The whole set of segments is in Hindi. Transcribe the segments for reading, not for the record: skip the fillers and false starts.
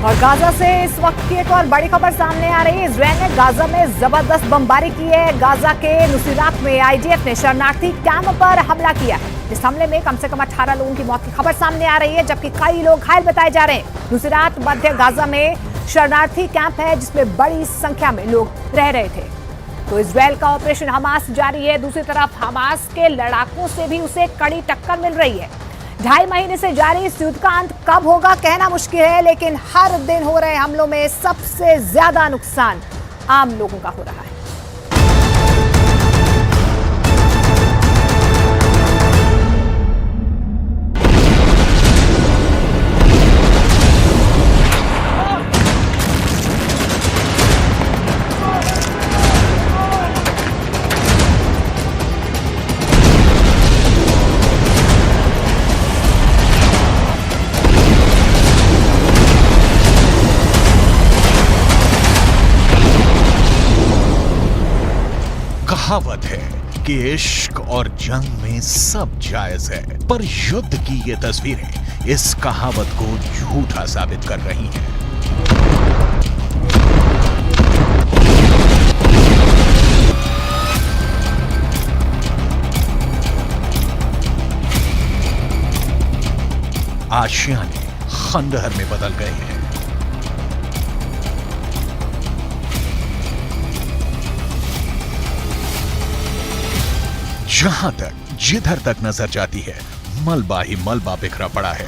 और गाजा से इस वक्त की एक और बड़ी खबर सामने आ रही है। इजरायल ने गाजा में जबरदस्त बमबारी की है। गाजा के नुसीरात में आईडीएफ ने शरणार्थी कैंप पर हमला किया। इस हमले में कम से कम 18 लोगों की मौत की खबर सामने आ रही है, जबकि कई लोग घायल बताए जा रहे हैं। नुसीरात मध्य गाजा में शरणार्थी कैंप है जिसमें बड़ी संख्या में लोग रह रहे थे। तो इजरायल का ऑपरेशन हमास जारी है। दूसरी तरफ हमास के लड़ाकों से भी उसे कड़ी टक्कर मिल रही है। 2.5 महीने से जारी इस युद्ध का अंत कब होगा कहना मुश्किल है, लेकिन हर दिन हो रहे हमलों में सबसे ज्यादा नुकसान आम लोगों का हो रहा है। कहावत है कि इश्क और जंग में सब जायज है, पर युद्ध की ये तस्वीरें इस कहावत को झूठा साबित कर रही हैं। आशियाने खंडहर में बदल गए हैं। जहां तक जिधर तक नजर जाती है मलबा ही मलबा बिखरा पड़ा है।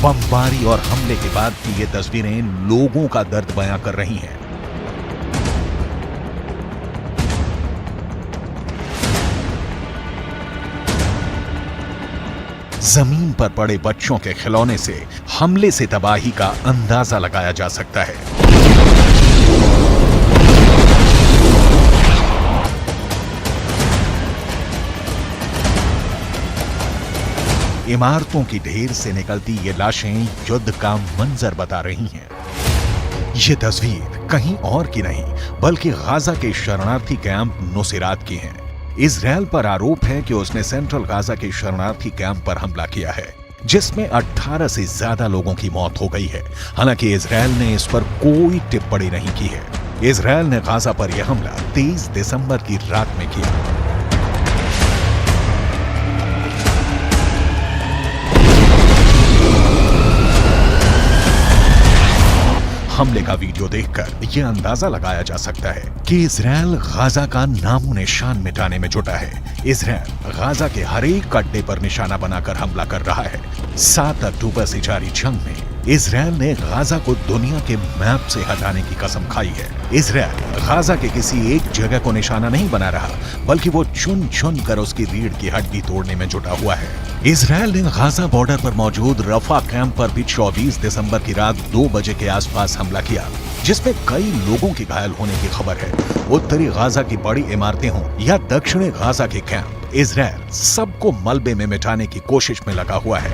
बमबारी और हमले के बाद की ये तस्वीरें लोगों का दर्द बयां कर रही हैं। जमीन पर पड़े बच्चों के खिलौने से हमले से तबाही का अंदाजा लगाया जा सकता है। इमारतों की ढेर से निकलती ये लाशें युद्ध का मंजर बता रही हैं। ये तस्वीर कहीं और की नहीं बल्कि गाजा के शरणार्थी कैंप नुसीरात की है। इजरायल पर आरोप है कि उसने सेंट्रल गाजा के शरणार्थी कैंप पर हमला किया है, जिसमें 18 से ज्यादा लोगों की मौत हो गई है। हालांकि इजरायल ने इस पर कोई टिप्पणी नहीं की है। इजरायल ने गाजा पर यह हमला 23 दिसंबर की रात में किया। हमले का वीडियो देखकर यह अंदाजा लगाया जा सकता है कि इजरायल गाजा का नामो निशान मिटाने में जुटा है। इजरायल गाजा के हर एक अड्डे पर निशाना बनाकर हमला कर रहा है। 7 अक्टूबर से जारी जंग में इजरायल ने गाजा को दुनिया के मैप से हटाने की कसम खाई है। इजरायल गाजा के किसी एक जगह को निशाना नहीं बना रहा, बल्कि वो चुन चुन कर उसकी रीढ़ की हड्डी तोड़ने में जुटा हुआ है। इजरायल ने गाजा बॉर्डर पर मौजूद रफा कैंप पर भी 24 दिसंबर की रात 2 बजे के आसपास हमला किया, जिसमें कई लोगों के घायल होने की खबर है। उत्तरी गाजा की बड़ी इमारतें हों या दक्षिणी गाजा के कैंप, इजरायल सबको मलबे में मिटाने की कोशिश में लगा हुआ है।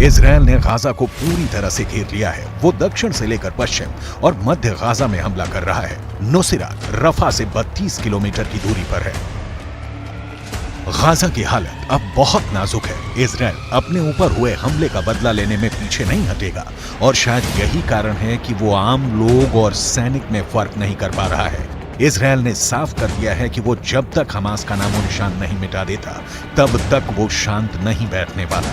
इजरायल ने गाजा को पूरी तरह से घेर लिया है। वो दक्षिण से लेकर पश्चिम और मध्य गाजा में हमला कर रहा है। नुसीरात रफा से 32 किलोमीटर की दूरी पर है। गाजा की हालत अब बहुत नाजुक है। इजरायल अपने ऊपर हुए हमले का बदला लेने में पीछे नहीं हटेगा, और शायद यही कारण है कि वो आम लोग और सैनिक में फर्क नहीं कर पा रहा है। इजरायल ने साफ कर दिया है कि वो जब तक हमास का नामो निशान नहीं मिटा देता तब तक वो शांत नहीं बैठने वाला।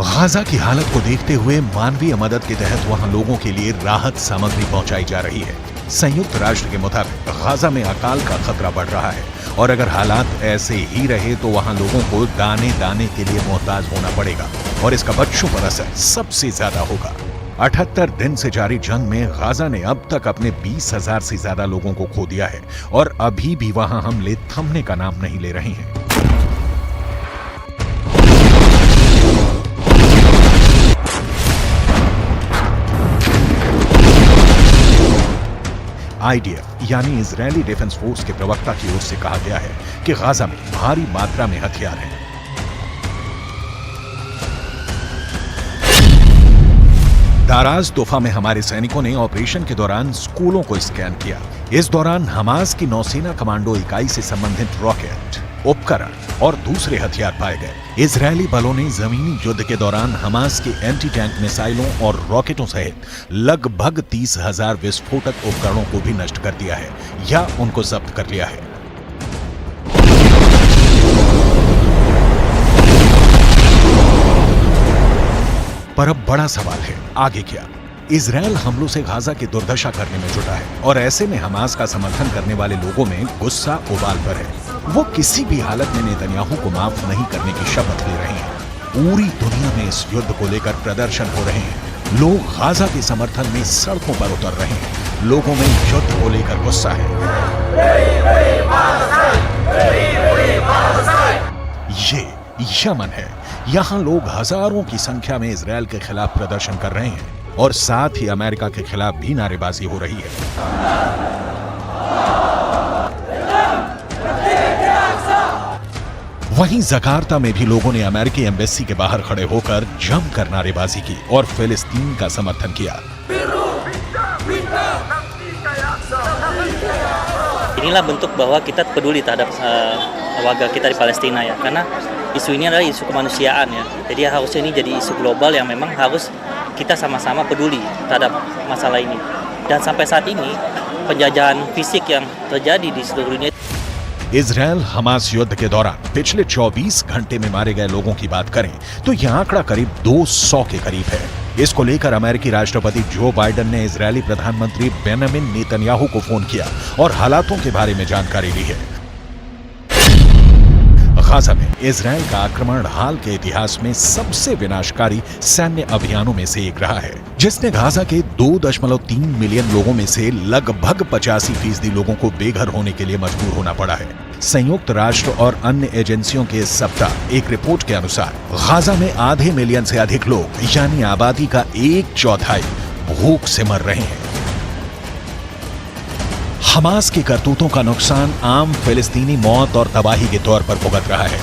गाजा की हालत को देखते हुए मानवीय मदद के तहत वहां लोगों के लिए राहत सामग्री पहुंचाई जा रही है। संयुक्त राष्ट्र के मुताबिक गाजा में अकाल का खतरा बढ़ रहा है और अगर हालात ऐसे ही रहे तो वहां लोगों को दाने दाने के लिए मोहताज होना पड़ेगा और इसका बच्चों पर असर सबसे ज्यादा होगा। 78 दिन से जारी जंग में गाजा ने अब तक अपने 20,000 से ज्यादा लोगों को खो दिया है और अभी भी वहां हमले थमने का नाम नहीं ले रहे हैं। IDF यानी इजरायली डिफेंस फोर्स के प्रवक्ता की ओर से कहा गया है कि गाजा में भारी मात्रा में हथियार हैं। दाराज तोफा में हमारे सैनिकों ने ऑपरेशन के दौरान स्कूलों को स्कैन किया। इस दौरान हमास की नौसेना कमांडो इकाई से संबंधित रॉकेट, उपकरण और दूसरे हथियार पाए गए। इजरायली बलों ने जमीनी युद्ध के दौरान हमास के एंटी टैंक मिसाइलों और रॉकेटों सहित लगभग 30,000 विस्फोटक उपकरणों को भी नष्ट कर दिया है या उनको जब्त कर लिया है। पर अब बड़ा सवाल है, आगे क्या? इजरायल हमलों से गाजा की दुर्दशा करने में जुटा है और ऐसे में हमास का समर्थन करने वाले लोगों में गुस्सा उबाल पर है। वो किसी भी हालत में नेतन्याहू को माफ नहीं करने की शपथ ले रहे हैं। पूरी दुनिया में इस युद्ध को लेकर प्रदर्शन हो रहे हैं। लोग गाजा के समर्थन में सड़कों पर उतर रहे हैं। लोगों में युद्ध को लेकर गुस्सा है। ये यमन है। यहाँ लोग हजारों की संख्या में इजरायल के खिलाफ प्रदर्शन कर रहे हैं और साथ ही अमेरिका के खिलाफ भी नारेबाजी हो रही है। वहीं जकार्ता में भी लोगों ने अमेरिकी एम्बेसी के बाहर खड़े होकर जमकर नारेबाजी की और फिलिस्तीन का समर्थन किया। Inilah bentuk bahwa kita peduli terhadap warga kita di Palestina ya, karena isu ini adalah isu kemanusiaan ya. Jadi harusnya ini jadi isu global yang memang harus kita sama-sama peduli terhadap masalah ini. Dan sampai saat ini penjajahan fisik yang terjadi di seluruh dunia. Israel Hamas युद्ध के दौरान पिछले 24 घंटे में मारे गए लोगों की बात करें तो यह आंकड़ा करीब 200 के करीब है। इसको लेकर अमेरिकी राष्ट्रपति जो बाइडेन ने इजरायली प्रधानमंत्री बेंजामिन नेतन्याहू को फोन किया और हालातों के बारे में जानकारी ली है। गाजा में इजरायल का आक्रमण हाल के इतिहास में सबसे विनाशकारी सैन्य अभियानों में से एक रहा है, जिसने गाजा के 2.3 मिलियन लोगों में से लगभग 85% लोगों को बेघर होने के लिए मजबूर होना पड़ा है। संयुक्त राष्ट्र और अन्य एजेंसियों के इस सप्ताह एक रिपोर्ट के अनुसार गाजा में आधे मिलियन से अधिक लोग यानी आबादी का 1/4 भूख से मर रहे हैं। हमास की करतूतों का नुकसान आम फिलिस्तीनी मौत और तबाही के तौर पर भुगत रहा है।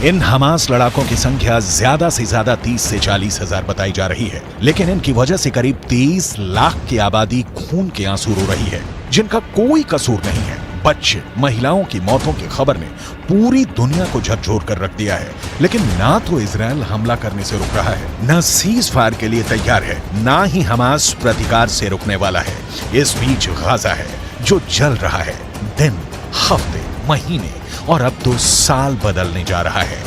इन हमास लड़ाकों की संख्या ज्यादा से ज्यादा 30 से 40 हजार बताई जा रही है, लेकिन इनकी वजह से करीब 23 लाख की आबादी खून के आंसू रो रही है, जिनका कोई कसूर नहीं है। बच्चे, महिलाओं की मौतों की खबर ने पूरी दुनिया को झकझोर कर रख दिया है, लेकिन ना तो इजरायल हमला करने से रुक रहा है, न सीज फायर के लिए तैयार है, ना ही हमास प्रतिकार से रुकने वाला है। इस बीच गाजा है जो जल रहा है। दिन, हफ्ते, महीने और अब तो साल बदलने जा रहा है।